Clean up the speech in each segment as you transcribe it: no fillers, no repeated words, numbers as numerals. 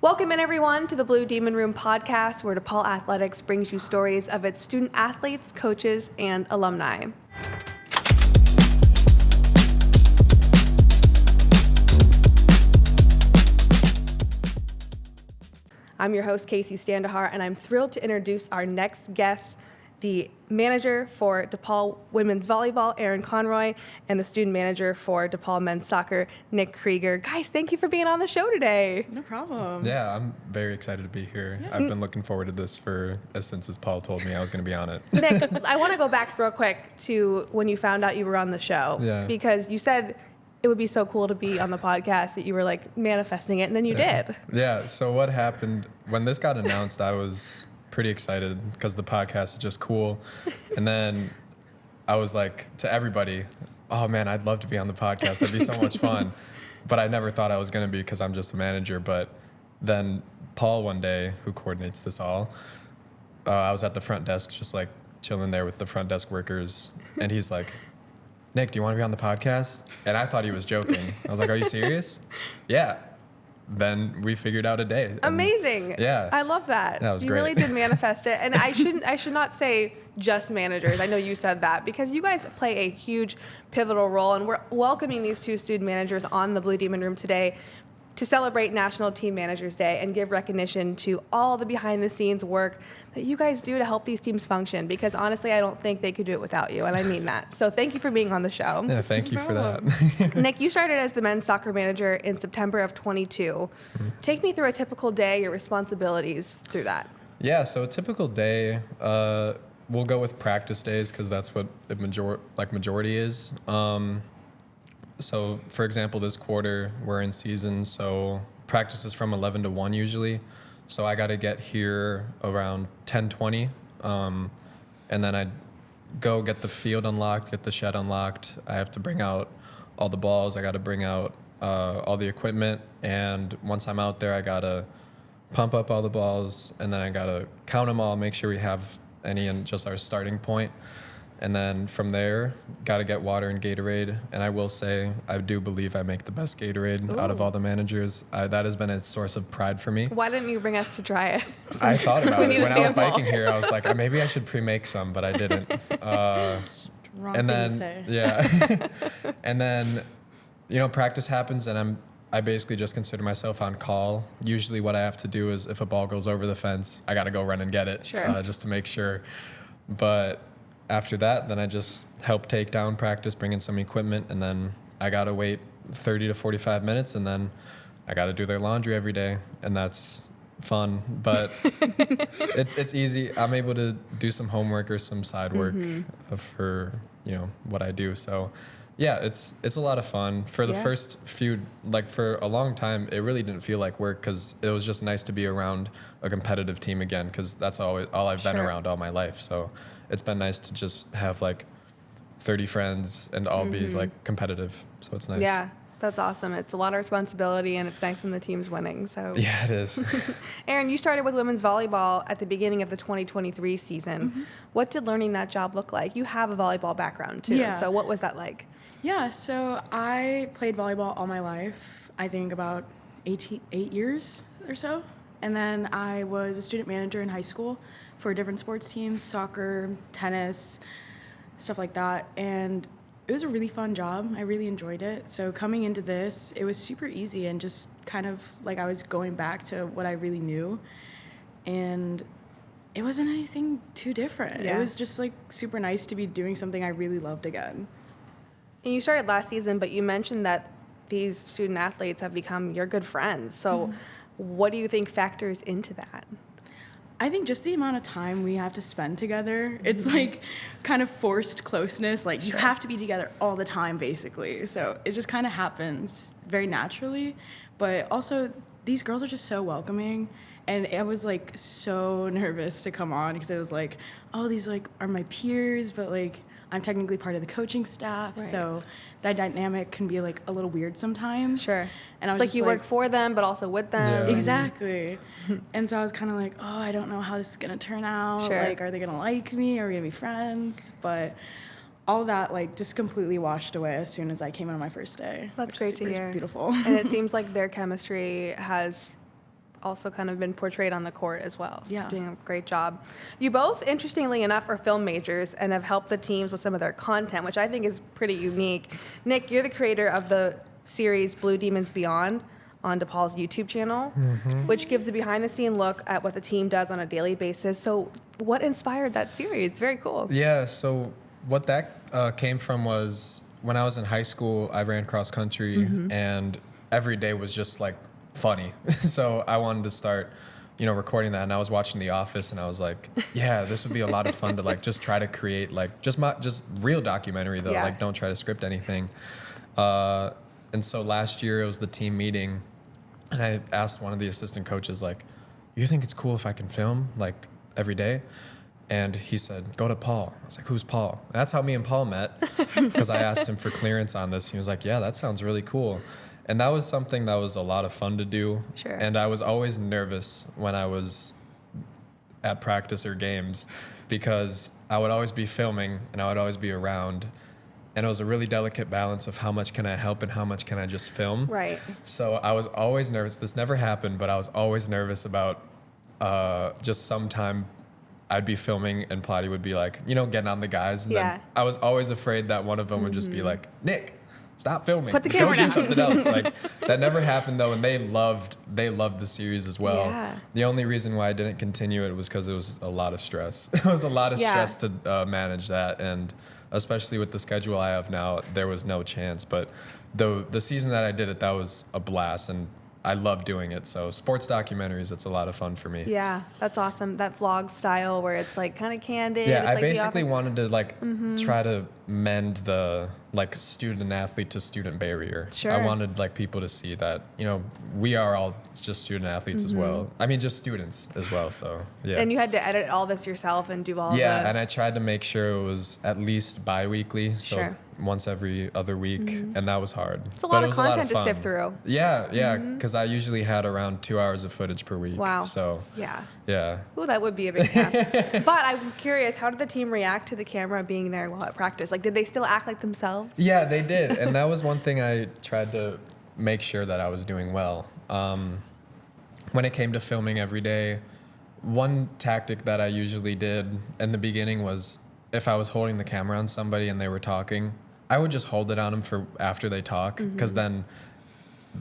Welcome in, everyone, to the Blue Demon Room podcast, where DePaul Athletics brings you stories of its student athletes, coaches, and alumni. I'm your host, Casey Standahar, and I'm thrilled to introduce our next guest, the manager for DePaul women's volleyball, Erin Conroy, and the student manager for DePaul men's soccer, Nick Krueger. Guys, thank you for being on the show today. No problem. Yeah, I'm very excited to be here. Yeah. I've been looking forward to this since Paul told me I was going to be on it. Nick, I want to go back real quick to when you found out you were on the show. Yeah. Because you said it would be so cool to be on the podcast that you were like manifesting it, and then you did. Yeah, so what happened when this got announced, I was pretty excited because the podcast is just cool. And then I was like to everybody, oh man, I'd love to be on the podcast. That'd be so much fun. But I never thought I was going to be because I'm just a manager. But then Paul one day, who coordinates this all, I was at the front desk just like chilling there with the front desk workers. And he's like, Nick, do you want to be on the podcast? And I thought he was joking. I was like, are you serious? Yeah. Then we figured out a day. Amazing. Yeah. I love that. That was you great. really did manifest it. And I should not say just managers. I know you said that because you guys play a huge pivotal role, and we're welcoming these two student managers on the Blue Demon Room today to celebrate National Team Managers Day and give recognition to all the behind-the-scenes work that you guys do to help these teams function, because honestly, I don't think they could do it without you, and I mean that. So thank you for being on the show. Yeah, thank you for that. Nick, you started as the men's soccer manager in September of 22. Mm-hmm. Take me through a typical day, your responsibilities through that. Yeah, so a typical day, we'll go with practice days because that's what the majority is. So, for example, this quarter, we're in season, so practice is from 11 to 1 usually. So I got to get here around 10:20, and then I go get the field unlocked, get the shed unlocked. I have to bring out all the balls. I got to bring out all the equipment, and once I'm out there, I got to pump up all the balls, and then I got to count them all, make sure we have any in just our starting point. And then from there, got to get water and Gatorade. And I will say, I do believe I make the best Gatorade out of all the managers. That has been a source of pride for me. Why didn't you bring us to try it? I thought about it. When I was sample. biking here, I was like, maybe I should pre-make some, but I didn't. Wrong And thing then, to say. yeah. And then, practice happens, and I basically just consider myself on call. Usually what I have to do is if a ball goes over the fence, I got to go run and get it. Sure. Just to make sure. But after that, then I just help take down practice, bring in some equipment, and then I got to wait 30 to 45 minutes, and then I got to do their laundry every day, and that's fun. But it's easy. I'm able to do some homework or some side work for, what I do. So, yeah, it's a lot of fun. For the first few, for a long time, it really didn't feel like work because it was just nice to be around a competitive team again, because that's all I've been around all my life. So it's been nice to just have 30 friends and all be competitive. So it's nice. Yeah, that's awesome. It's a lot of responsibility, and it's nice when the team's winning. So Yeah, it is. Erin, you started with women's volleyball at the beginning of the 2023 season. What did learning that job look like? You have a volleyball background too. Yeah. So what was that like? Yeah, so I played volleyball all my life, I think about 8 years or so. And then I was a student manager in high school for different sports teams, soccer, tennis, stuff like that. And it was a really fun job. I really enjoyed it. So coming into this, it was super easy and just kind of like I was going back to what I really knew. And it wasn't anything too different. Yeah. It was just super nice to be doing something I really loved again. And you started last season, but you mentioned that these student athletes have become your good friends. So what do you think factors into that? I think just the amount of time we have to spend together, it's kind of forced closeness. You have to be together all the time, basically. So it just kind of happens very naturally. But also, these girls are just so welcoming. And I was so nervous to come on because it was these are my peers, but I'm technically part of the coaching staff. Right. So that dynamic can be a little weird sometimes. Sure. And I was It's you work for them, but also with them. Yeah. Exactly. And so I was kind of I don't know how this is going to turn out. Sure. Are they going to like me? Are we going to be friends? But all that just completely washed away as soon as I came on my first day. That's great to hear. Beautiful. And it seems like their chemistry has also kind of been portrayed on the court as well. So Yeah. doing a great job. You both, interestingly enough, are film majors and have helped the teams with some of their content, which I think is pretty unique. Nick, you're the creator of the series Blue Demons Beyond on DePaul's YouTube channel, which gives a behind-the-scene look at what the team does on a daily basis. So what inspired that series? Very cool. Yeah, so what that came from was when I was in high school, I ran cross country, and every day was just like funny. So I wanted to start, recording that. And I was watching The Office, and I was like, yeah, this would be a lot of fun to like just try to create like just real documentary though. Yeah. Like don't try to script anything. And so last year it was the team meeting, and I asked one of the assistant coaches, like, you think it's cool if I can film like every day? And he said, go to Paul. I was like, who's Paul? And that's how me and Paul met, because I asked him for clearance on this. He was like, yeah, that sounds really cool. And that was something that was a lot of fun to do. Sure. And I was always nervous when I was at practice or games, because I would always be filming and I would always be around. And it was a really delicate balance of how much can I help and how much can I just film. Right. So I was always nervous. This never happened, but I was always nervous about just sometime I'd be filming and Plotty would be like, getting on the guys. And Yeah. then I was always afraid that one of them would just be like, Nick, stop filming. Put the Go camera do down. something else. Like that never happened though, and they loved the series as well. Yeah. The only reason why I didn't continue it was because it was a lot of stress. It was a lot of Yeah. stress to manage that, and especially with the schedule I have now, there was no chance. But the season that I did it, that was a blast, and I love doing it. So sports documentaries, it's a lot of fun for me. Yeah, that's awesome. That vlog style where it's like kind of candid. Yeah, it's I like The basically Office. wanted to like try to mend the like student athlete to student barrier. Sure. I wanted like people to see that, we are all just student athletes as well. I mean, just students as well. So yeah. And you had to edit all this yourself and do all Yeah, the... and I tried to make sure it was at least bi-weekly, so Sure. once every other week, and that was hard. It's a But lot it of was a lot content to fun. sift through. Yeah, because I usually had around 2 hours of footage per week. Wow. So Yeah. yeah. Ooh, that would be a big task. But I'm curious, how did the team react to the camera being there while at practice? Like, did they still act like themselves? Yeah, they did, and that was one thing I tried to make sure that I was doing well. When it came to filming every day, one tactic that I usually did in the beginning was if I was holding the camera on somebody and they were talking, I would just hold it on them for after they talk, because then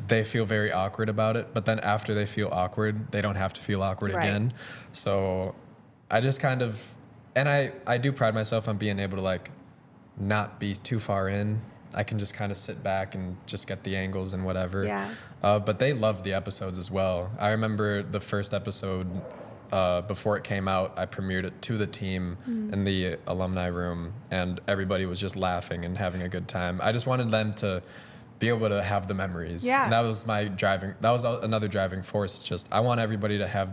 they feel very awkward about it. But then after they feel awkward, they don't have to feel awkward Right. again. So I just kind of, and I do pride myself on being able to like not be too far in. I can just kind of sit back and just get the angles and whatever. Yeah. But they loved the episodes as well. I remember the first episode, before it came out, I premiered it to the team in the alumni room, and everybody was just laughing and having a good time. I just wanted them to be able to have the memories. Yeah. And that was another driving force. It's just, I want everybody to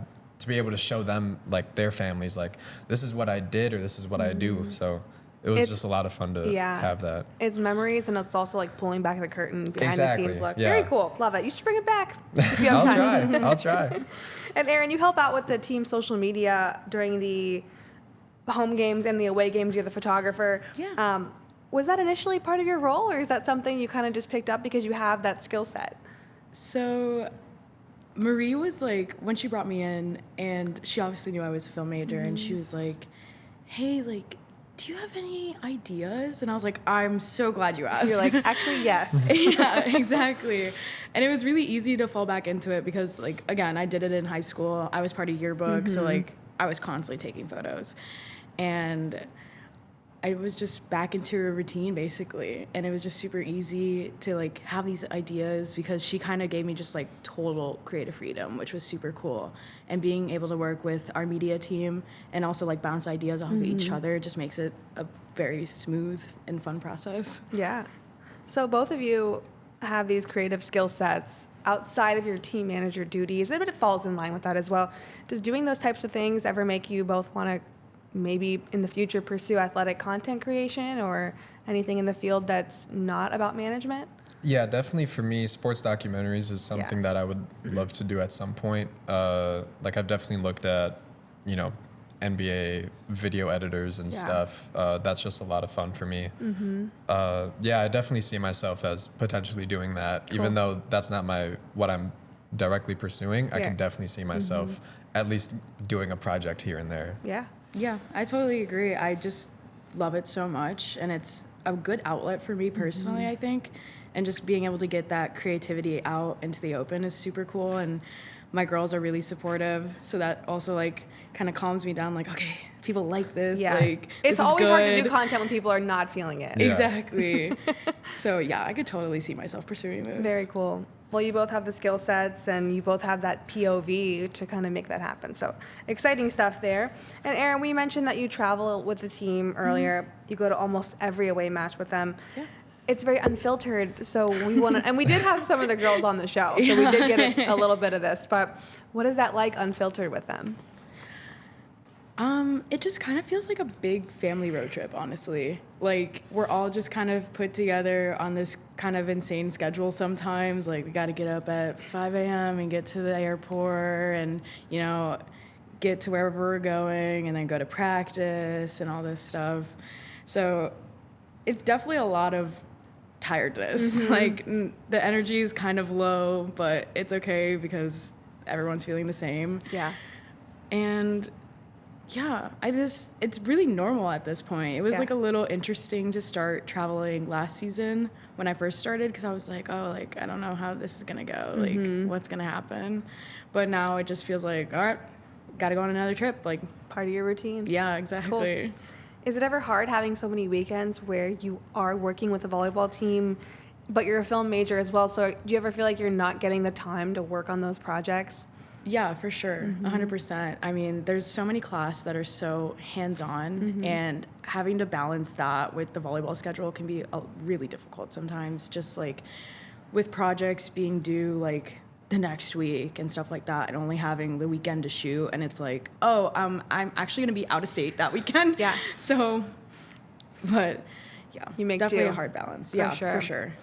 be able to show them, like their families, like, this is what I did or this is what I do. So it was just a lot of fun to have that. It's memories, and it's also like pulling back the curtain behind Exactly, the scenes look. yeah. Very cool. Love it. You should bring it back if you have time. I'll try. And Erin, you help out with the team social media during the home games and the away games. You're the photographer. Yeah. Was that initially part of your role, or is that something you kind of just picked up because you have that skill set? So Marie was like, when she brought me in, and she obviously knew I was a film major, and she was like, hey, like, do you have any ideas? And I was like, I'm so glad you asked. You're like, actually, yes. Yeah, exactly. And it was really easy to fall back into it because, like, again, I did it in high school. I was part of yearbook, so, like, I was constantly taking photos. And I was just back into a routine, basically. And it was just super easy to, like, have these ideas because she kind of gave me just, like, total creative freedom, which was super cool. And being able to work with our media team and also, like, bounce ideas off of each other just makes it a very smooth and fun process. Yeah. So both of you have these creative skill sets outside of your team manager duties, but it falls in line with that as well. Does doing those types of things ever make you both want to maybe in the future pursue athletic content creation or anything in the field that's not about management? Yeah, definitely for me, sports documentaries is something that I would love to do at some point. Like I've definitely looked at, NBA video editors and stuff. That's just a lot of fun for me. I definitely see myself as potentially doing that, even though that's not what I'm directly pursuing, I Yeah. can definitely see myself at least doing a project here and there. Yeah. Yeah, I totally agree. I just love it so much, and it's a good outlet for me personally, I think. And just being able to get that creativity out into the open is super cool. And my girls are really supportive, so that also like kind of calms me down. Like, okay, people like this. Yeah. Like, It's this is always hard to do good. content when people are not feeling it. Yeah. Exactly. So yeah, I could totally see myself pursuing this. Very cool. Well, you both have the skill sets and you both have that POV to kind of make that happen. So exciting stuff there. And Erin, we mentioned that you travel with the team earlier. You go to almost every away match with them. Yeah. It's very unfiltered, so we want to, and we did have some of the girls on the show, so we did get a little bit of this. But what is that like, unfiltered, with them? It just kind of feels like a big family road trip, honestly. Like, we're all just kind of put together on this kind of insane schedule sometimes. Like, we got to get up at 5 a.m. and get to the airport and, you know, get to wherever we're going and then go to practice and all this stuff. So it's definitely a lot of tiredness. Like, the energy is kind of low, but it's okay because everyone's feeling the same. Yeah. And yeah, it's really normal at this point. It was Yeah. like a little interesting to start traveling last season when I first started, because I was like, oh, like, I don't know how this is going to go. Like, what's going to happen? But now it just feels like, all right, got to go on another trip. Like, Part of your routine. yeah, exactly. Is it ever hard having so many weekends where you are working with the volleyball team, but you're a film major as well? So do you ever feel like you're not getting the time to work on those projects? Yeah, for sure. 100%. I mean, there's so many classes that are so hands-on, and having to balance that with the volleyball schedule can be really difficult sometimes, just like with projects being due like the next week and stuff like that, and only having the weekend to shoot, and it's like, oh, I'm actually going to be out of state that weekend. Yeah. So, but yeah, You make definitely do. a hard balance. For Yeah, sure. for sure.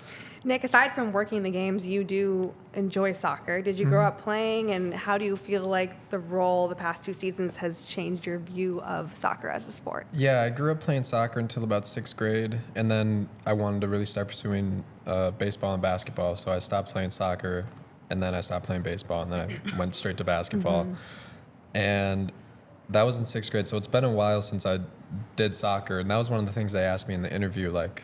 Nick, aside from working the games, you do enjoy soccer. Did you grow up playing, and how do you feel like the role the past 2 seasons has changed your view of soccer as a sport? Yeah, I grew up playing soccer until about 6th grade, and then I wanted to really start pursuing baseball and basketball, so I stopped playing soccer, and then I stopped playing baseball, and then I went straight to basketball. And that was in 6th grade, so it's been a while since I did soccer, and that was one of the things they asked me in the interview, like,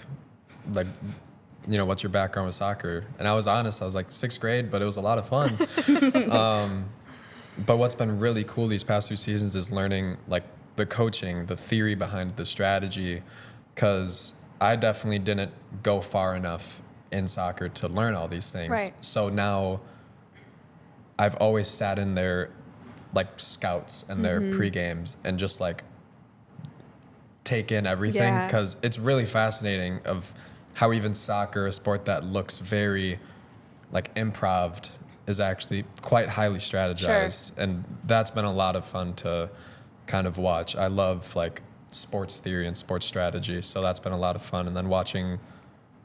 you know, what's your background with soccer? And I was honest, I was like 6th grade, but it was a lot of fun. But what's been really cool these past 2 seasons is learning like the coaching, the theory behind the strategy, because I definitely didn't go far enough in soccer to learn all these things. Right. So now I've always sat in their like scouts and their pre-games and just like take in everything, Yeah. because it's really fascinating of how even soccer, a sport that looks very like improved, is actually quite highly strategized. And that's been a lot of fun to kind of watch. I love like sports theory and sports strategy, so that's been a lot of fun. And then watching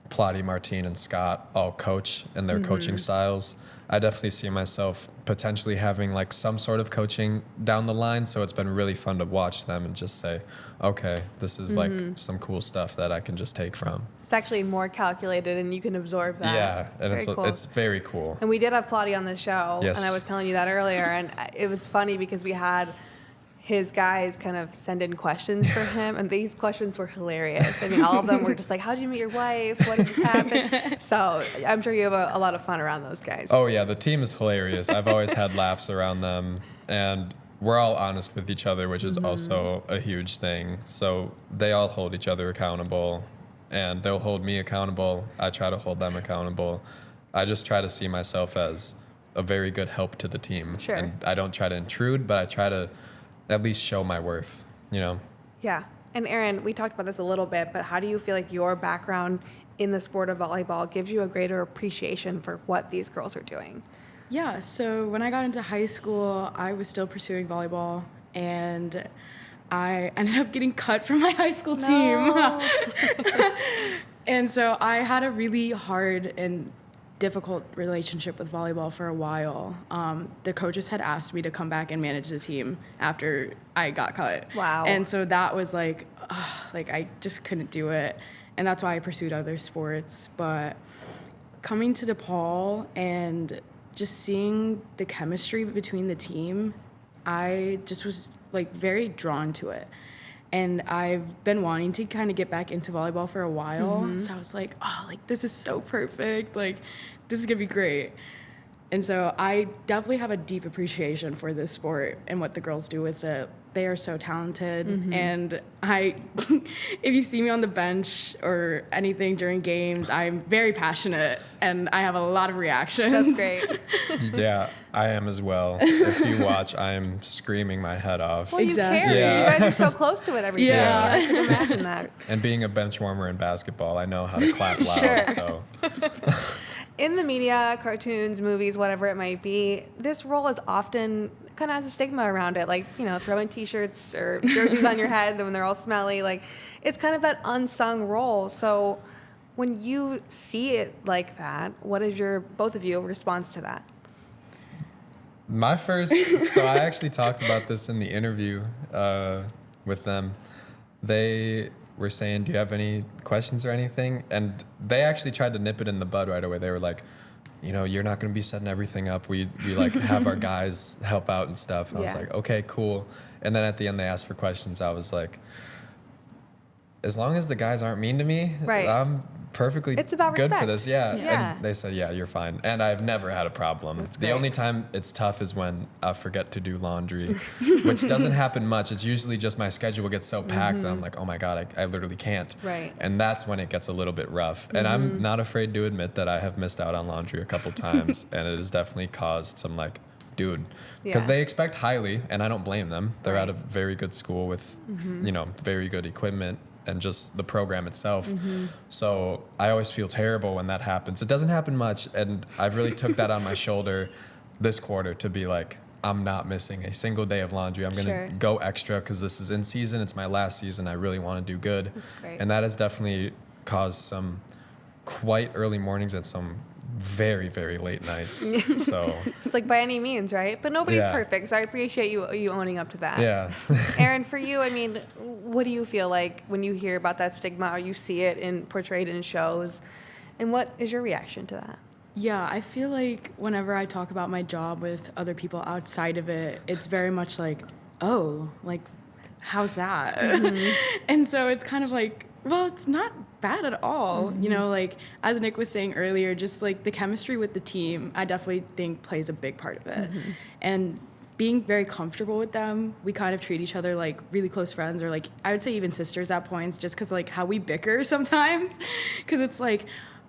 Plotty, Martine, and Scott all coach and their coaching styles, I definitely see myself potentially having like some sort of coaching down the line. So it's been really fun to watch them and just say, okay, this is like some cool stuff that I can just take from. It's actually more calculated, and you can absorb that. Yeah, and Very cool. it's very cool. And we did have Plotty on the show, Yes. and I was telling you that earlier, and it was funny because we had his guys kind of send in questions for him, and these questions were hilarious. I mean, all of them were just like, how'd you meet your wife? What did this happen? So I'm sure you have a lot of fun around those guys. Oh yeah, the team is hilarious. I've always had laughs around them, and we're all honest with each other, which is also a huge thing. So they all hold each other accountable, and they'll hold me accountable. I try to hold them accountable. I just try to see myself as a very good help to the team. Sure. And I don't try to intrude, but I try to at least show my worth, you know? Yeah. And Erin, we talked about this a little bit, but how do you feel like your background in the sport of volleyball gives you a greater appreciation for what these girls are doing? Yeah, so when I got into high school, I was still pursuing volleyball, and I ended up getting cut from my high school team. And so I had a really hard and difficult relationship with volleyball for a while. The coaches had asked me to come back and manage the team after I got cut. Wow. And so that was like I just couldn't do it. And that's why I pursued other sports. But coming to DePaul and just seeing the chemistry between the team, I just was like very drawn to it. And I've been wanting to kind of get back into volleyball for a while. So I was like, oh, like this is so perfect. Like this is gonna be great. And so I definitely have a deep appreciation for this sport and what the girls do with it. They are so talented. And if you see me on the bench or anything during games, I'm very passionate and I have a lot of reactions. That's great. Yeah, I am as well. If you watch, I am screaming my head off. Well, you Exactly. care. Yeah. You guys are so close to it every day. Yeah. I can imagine that. And being a bench warmer in basketball, I know how to clap loud. Sure. So In the media, cartoons, movies, whatever it might be, this role is often kind of has a stigma around it, like, you know, throwing T-shirts or jerseys on your head when they're all smelly. Like, it's kind of that unsung role. So when you see it like that, what is your, both of you, response to that? my first, so I actually talked about this in the interview with them. They were saying, do you have any questions or anything? And they actually tried to nip it in the bud right away. They were like, you know, you're not going to be setting everything up. We like have our guys help out and stuff. And I was Yeah. like, okay, cool. And then at the end they asked for questions. I was like, as long as the guys aren't mean to me, Right. I'm perfectly It's about good for respect. this. Yeah. Yeah. And they said, yeah, you're fine. And I've never had a problem. That's The great. only time it's tough is when I forget to do laundry, which doesn't happen much. It's usually just my schedule gets so packed that I'm like, oh my God, I literally can't. Right. And that's when it gets a little bit rough. And I'm not afraid to admit that I have missed out on laundry a couple times. And it has definitely caused some like, dude, because Yeah. they expect highly, and I don't blame them. They're at a Right. very good school with, you know, very good equipment and just the program itself. So I always feel terrible when that happens. It doesn't happen much, and I've really took that on my shoulder this quarter to be like, I'm not missing a single day of laundry. I'm going to Sure. go extra because this is in season. It's my last season. I really want to do good. That's great. And that has definitely caused some quite early mornings and some very, very late nights. So, It's like by any means, right? But nobody's Yeah. perfect, so I appreciate you owning up to that. yeah. Erin, for you, I mean, what do you feel like when you hear about that stigma or you see it portrayed in shows? And what is your reaction to that? Yeah, I feel like whenever I talk about my job with other people outside of it, it's very much like, oh, like, how's that? And so it's kind of like, well, it's not bad at all. You know, like, as Nick was saying earlier, just like the chemistry with the team, I definitely think plays a big part of it. And being very comfortable with them, we kind of treat each other like really close friends, or like, I would say even sisters at points, just because like how we bicker sometimes. Because it's like,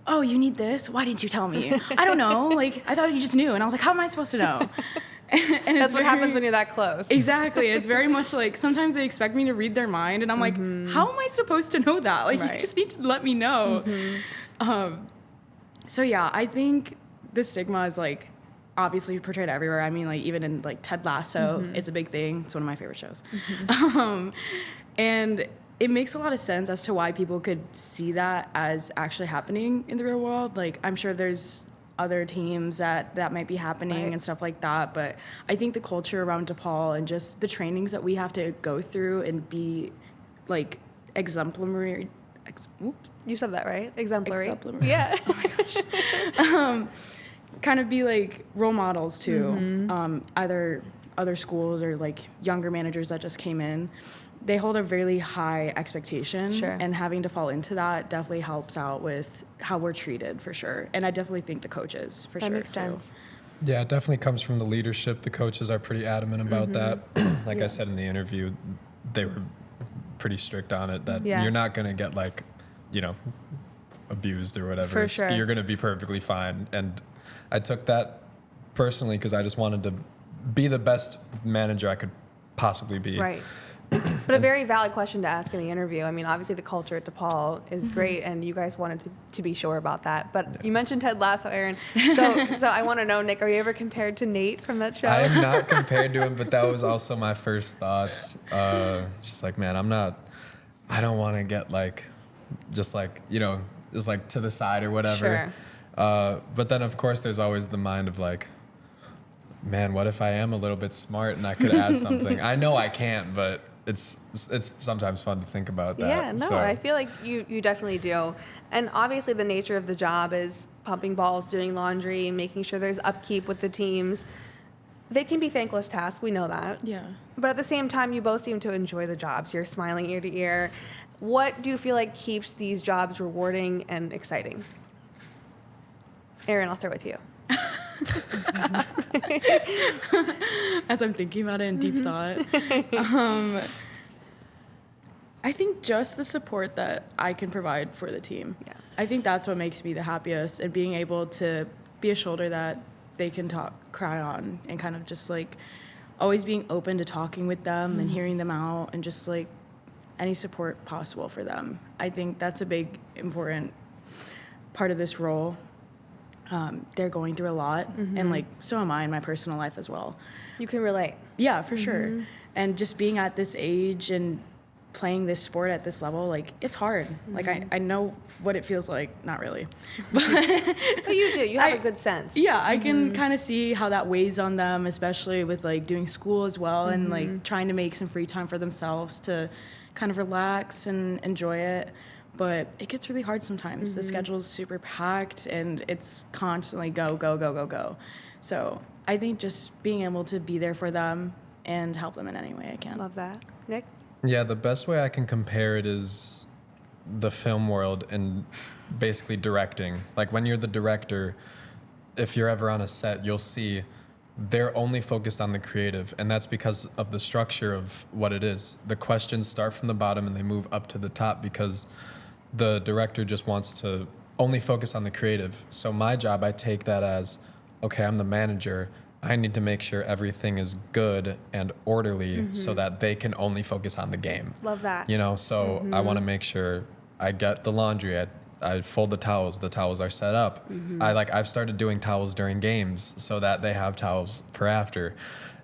oh, you need this? Why didn't you tell me? I don't know. Like, I thought you just knew. And I was like, how am I supposed to know? And That's what happens when you're that close. Exactly. It's very much like sometimes they expect me to read their mind, and I'm like, how am I supposed to know that? Like, Right. you just need to let me know. So yeah, I think the stigma is like obviously portrayed everywhere. I mean, like even in like Ted Lasso, it's a big thing. It's one of my favorite shows. And it makes a lot of sense as to why people could see that as actually happening in the real world. Like, I'm sure there's other teams that might be happening Right. and stuff like that, but I think the culture around DePaul and just the trainings that we have to go through and be like exemplary. You said that right? Exemplary. Exemplary. Yeah. Kind of be like role models to either other schools or like younger managers that just came in. They hold a really high expectation, Sure. and having to fall into that definitely helps out with how we're treated for sure. And I definitely think the coaches for That sure makes too. sense. Yeah, it definitely comes from the leadership. The coaches are pretty adamant about that. Like I said in the interview, they were pretty strict on it that Yeah. you're not going to get like, you know, abused or whatever. For sure. You're going to be perfectly fine. And I took that personally because I just wanted to be the best manager I could possibly be. Right. But a very valid question to ask in the interview. I mean, obviously the culture at DePaul is great, and you guys wanted to be sure about that. But you mentioned Ted Lasso, Erin. So I want to know, Nick, are you ever compared to Nate from that show? I am not compared to him, but that was also my first thoughts. Just like, man, I don't want to get like, just like, you know, just like to the side or whatever. Sure. But then of course there's always the mind of like, man, what if I am a little bit smart and I could add something? I know I can't, but it's sometimes fun to think about that. Yeah, no, So, I feel like you definitely do. And obviously the nature of the job is pumping balls, doing laundry, making sure there's upkeep with the teams. They can be thankless tasks, we know that. Yeah. But at the same time, you both seem to enjoy the jobs. You're smiling ear to ear. What do you feel like keeps these jobs rewarding and exciting? Erin, I'll start with you. As I'm thinking about it in deep thought, I think just the support that I can provide for the team. Yeah. I think that's what makes me the happiest, and being able to be a shoulder that they can cry on, and kind of just like always being open to talking with them and hearing them out, and just like any support possible for them. I think that's a big, important part of this role. They're going through a lot, and like so am I in my personal life as well. You can relate. Yeah, for sure. And just being at this age and playing this sport at this level, like it's hard. Like I know what it feels like. Not really, But you do. You have a good sense. yeah, I can kind of see how that weighs on them, especially with like doing school as well, and like trying to make some free time for themselves to kind of relax and enjoy it. But it gets really hard sometimes. The schedule's super packed, and it's constantly go, go, go, go, go. So I think just being able to be there for them and help them in any way I can. Love that. Nick? yeah, the best way I can compare it is the film world and basically directing. Like when you're the director, if you're ever on a set, you'll see they're only focused on the creative, and that's because of the structure of what it is. The questions start from the bottom and they move up to the top because the director just wants to only focus on the creative. So my job, I take that as, okay, I'm the manager. I need to make sure everything is good and orderly so that they can only focus on the game. Love that. You know, so I want to make sure I get the laundry. I fold the towels are set up. I've started doing towels during games so that they have towels for after.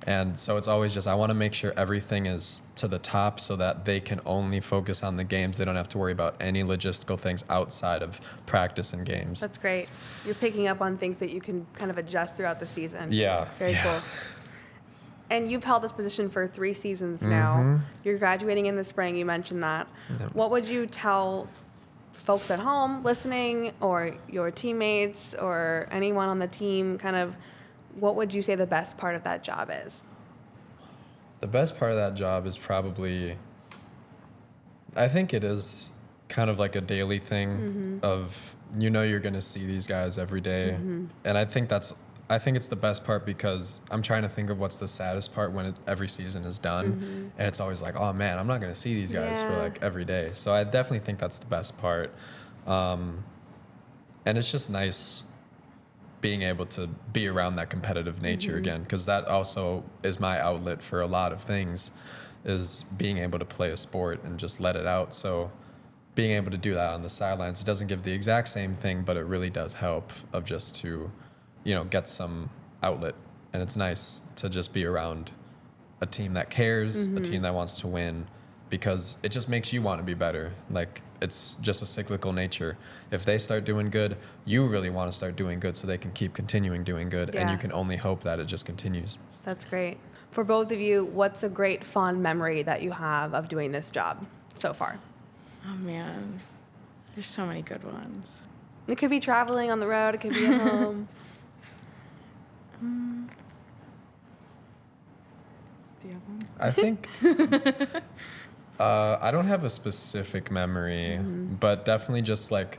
And so it's always just, I want to make sure everything is to the top so that they can only focus on the games. They don't have to worry about any logistical things outside of practice and games. That's great. You're picking up on things that you can kind of adjust throughout the season. Yeah. Very cool. And you've held this position for 3 seasons now. You're graduating in the spring. You mentioned that. Yep. What would you tell folks at home listening, or your teammates, or anyone on the team, kind of, what would you say the best part of that job is? The best part of that job is probably, I think it is kind of like a daily thing of, you're going to see these guys every day. And I think it's the best part because I'm trying to think of what's the saddest part when every season is done. And it's always like, oh man, I'm not going to see these guys for like every day. So I definitely think that's the best part. And it's just nice being able to be around that competitive nature again, because that also is my outlet for a lot of things, is being able to play a sport and just let it out. So being able to do that on the sidelines, it doesn't give the exact same thing, but it really does help of just to, get some outlet. And it's nice to just be around a team that cares, a team that wants to win, because it just makes you want to be better. Like, it's just a cyclical nature. If they start doing good, you really want to start doing good so they can keep continuing doing good. And you can only hope that it just continues. That's great. For both of you, what's a great fond memory that you have of doing this job so far? Oh man, there's so many good ones. It could be traveling on the road. It could be at home. Do you have one? I think I don't have a specific memory, but definitely just like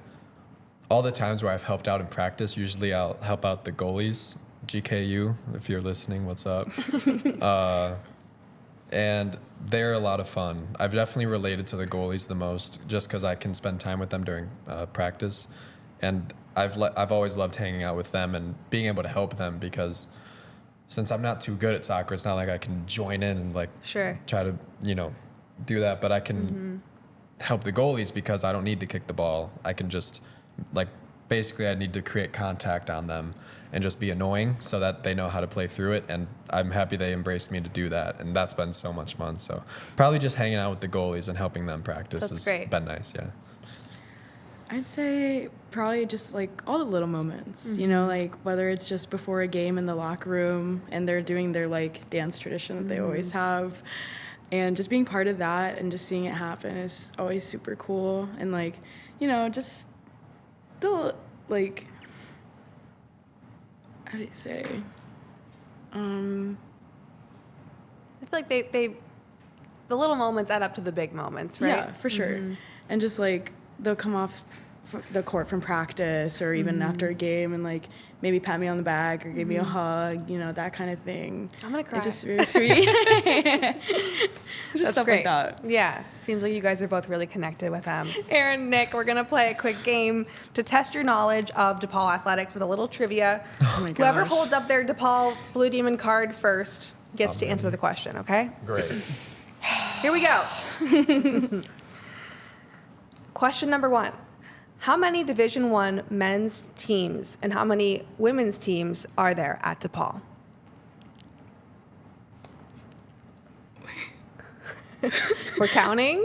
all the times where I've helped out in practice. Usually I'll help out the goalies. GKU, if you're listening, what's up? And they're a lot of fun. I've definitely related to the goalies the most, just because I can spend time with them during practice, and I've always loved hanging out with them and being able to help them, because since I'm not too good at soccer, it's not like I can join in and like try to do that, but I can help the goalies because I don't need to kick the ball. I can just basically I need to create contact on them and just be annoying so that they know how to play through it. And I'm happy they embraced me to do that. And that's been so much fun. So probably just hanging out with the goalies and helping them practice has been nice. Yeah. I'd say probably just like all the little moments, you know, like whether it's just before a game in the locker room and they're doing their like dance tradition that they always have, and just being part of that and just seeing it happen is always super cool. And like, you know, just the like, how do you say? I feel like they the little moments add up to the big moments, right? Yeah, for sure. And just like they'll come off the court from practice or even after a game and like maybe pat me on the back or give me a hug, you know, that kind of thing. I'm gonna cry. It's just really sweet. Just That's stuff great. like that. Yeah, seems like you guys are both really connected with them. Erin, Nick, we're gonna play a quick game to test your knowledge of DePaul athletics with a little trivia. Oh my Whoever gosh. holds up their DePaul Blue Demon card first gets to answer the question. Okay? Great. Here we go. Question number 1. How many Division I men's teams and how many women's teams are there at DePaul? We're counting.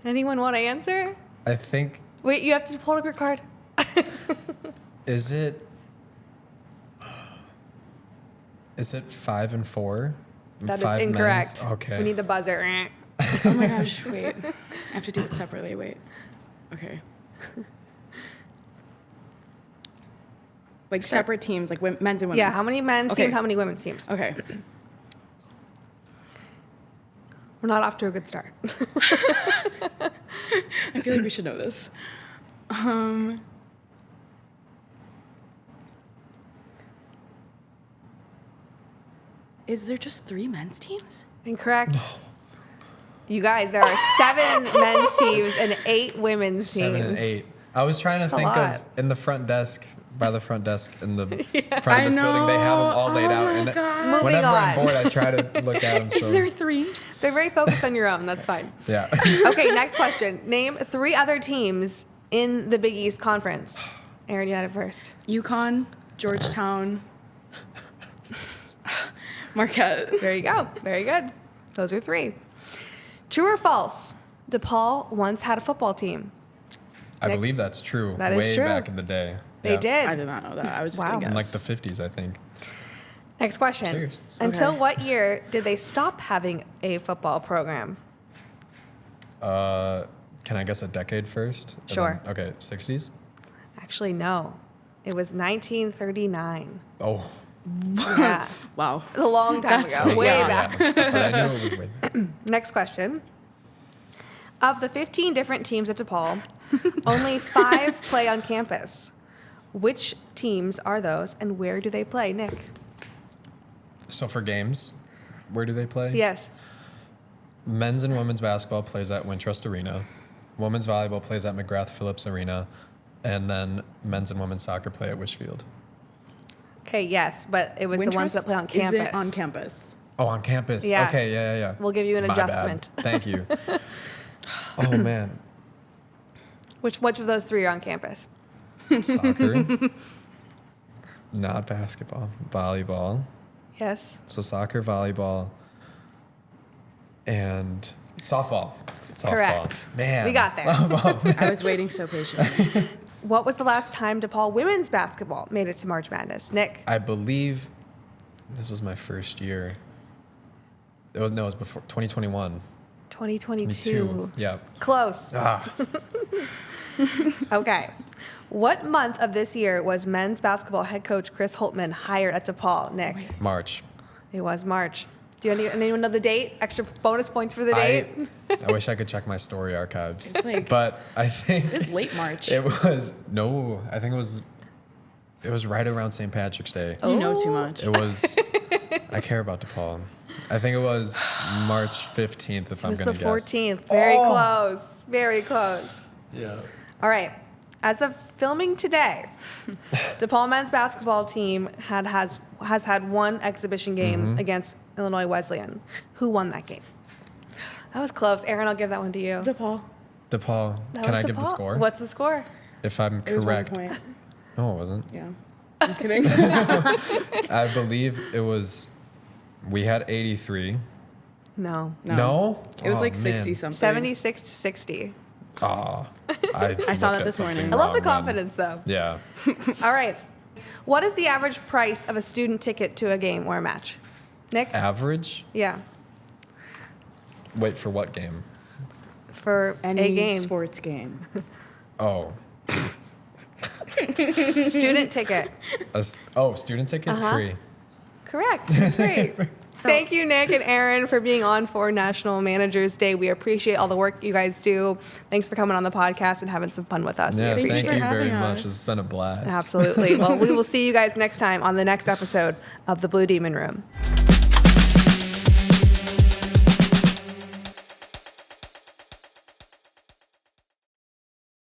Anyone want to answer? I think, Wait, you have to pull up your card. is it 5 and 4? That is 5 men's? incorrect. Okay. We need the buzzer. Oh my gosh, wait. I have to do it separately. Wait. Okay. Like separate teams, like men's and women's. Yeah, how many men's Okay. teams, how many women's teams? Okay. We're not off to a good start. I feel like we should know this. Is there just 3 men's teams? Incorrect. You guys, there are 7 men's teams and 8 women's teams. 7 and 8. I was trying to That's a think lot. of in the front desk, by the front desk in the front I of this building, they have them all laid know. out. Oh And my God. Moving whenever I'm on. bored, I try to look at them. Is there 3? They're very focused on your own. That's fine. Yeah. Okay, next question. Name 3 other teams in the Big East Conference. Erin, you had it first. UConn, Georgetown, Marquette. There you go. Very good. Those are 3. True or false? DePaul once had a football team. I Nick? believe that's true. That is Way true. back in the day. They Yeah. did. I did not know that. I was just Wow. gonna guess. In like the 50s, I think. Next question. Serious. Until Okay. what year did they stop having a football program? Can I guess a decade first? And Sure. then- okay, 60s? Actually, no. It was 1939. Oh. Yeah. Wow. It was a long time That's ago. crazy. Way Yeah. back. But I knew it was way back. Next question. Of the 15 different teams at DePaul, only 5 play on campus. Which teams are those and where do they play? Nick? So for games, where do they play? Yes. Men's and women's basketball plays at Wintrust Arena. Women's volleyball plays at McGrath Phillips Arena. And then men's and women's soccer play at Wishfield. Okay, yes, but it was the ones that play on Is campus. it on campus? Oh, on campus. Yeah. Okay, yeah. We'll give you an My bad. adjustment. Thank you. Oh, man. Which of those 3 are on campus? Soccer. Not basketball. Volleyball. Yes. So soccer, volleyball, and softball. Softball. Correct. Man. We got there. I was waiting so patiently. What was the last time DePaul women's basketball made it to March Madness? Nick? I believe this was my first year. It was before 2021. 2022. Yeah. Close. Ah, Okay. What month of this year was men's basketball head coach Chris Holtman hired at DePaul? Nick? March. It was March. Do anyone know the date? Extra bonus points for the date? I wish I could check my story archives. It's like- but I think It was late March. it was I think it was right around St. Patrick's Day. You know too much. It was I care about DePaul. I think it was March 15th if It I'm was going the to guess. 14th. Very Oh. close. Very close. Yeah. All right. As of filming today, DePaul men's basketball team has had one exhibition game against Illinois Wesleyan. Who won that game? That was close. Erin, I'll give that one to you. DePaul. DePaul. That Can was I give the DePaul. score? What's the score? If I'm It was 1 correct. point. No, it wasn't. Yeah. I'm kidding. I believe it was. We had 83. No. No. It was Oh, like man. 60 something. 76 to 60. Oh, I saw that this morning. I love the confidence, though. Yeah. All right. What is the average price of a student ticket to a game or a match? Nick? Average? Yeah. Wait, for what game? For Any a game. sports game. Oh. Student ticket. Student ticket? Free. Correct. That's great. Thank you, Nick and Erin, for being on for National Managers Day. We appreciate all the work you guys do. Thanks for coming on the podcast and having some fun with us. Yeah, We thank appreciate you it. very having much. us. It's been a blast. Absolutely. Well, we will see you guys next time on the next episode of the Blue Demon Room.